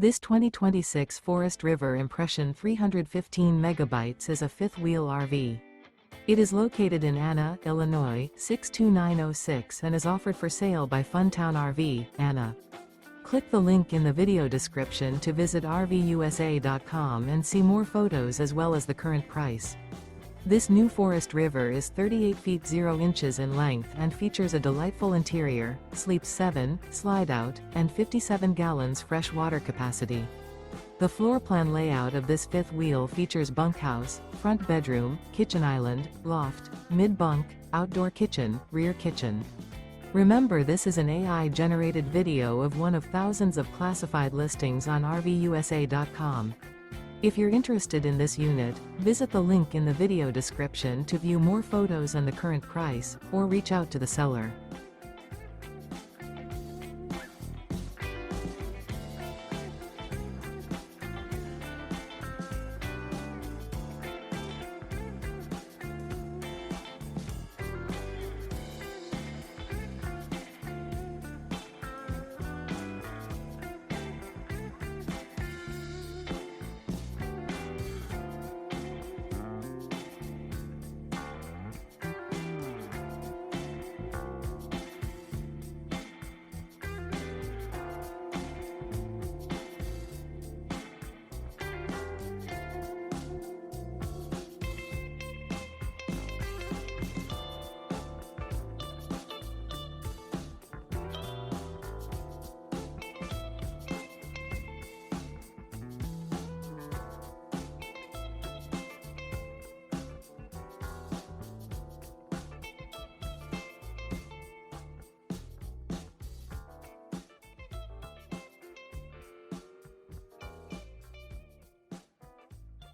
This 2026 Forest River Impression 315 megabytes is a fifth-wheel RV. It is located in Anna, Illinois, 62906 and is offered for sale by Funtown RV, Anna. Click the link in the video description to visit RVUSA.com and see more photos as well as the current price. This new Forest River is 38 feet 0 inches in length and features a delightful interior, sleeps 7, slide-out, and 57 gallons fresh water capacity. The floor plan layout of this fifth wheel features bunkhouse, front bedroom, kitchen island, loft, mid-bunk, outdoor kitchen, rear kitchen. Remember, this is an AI-generated video of one of thousands of classified listings on RVUSA.com. If you're interested in this unit, visit the link in the video description to view more photos and the current price, or reach out to the seller.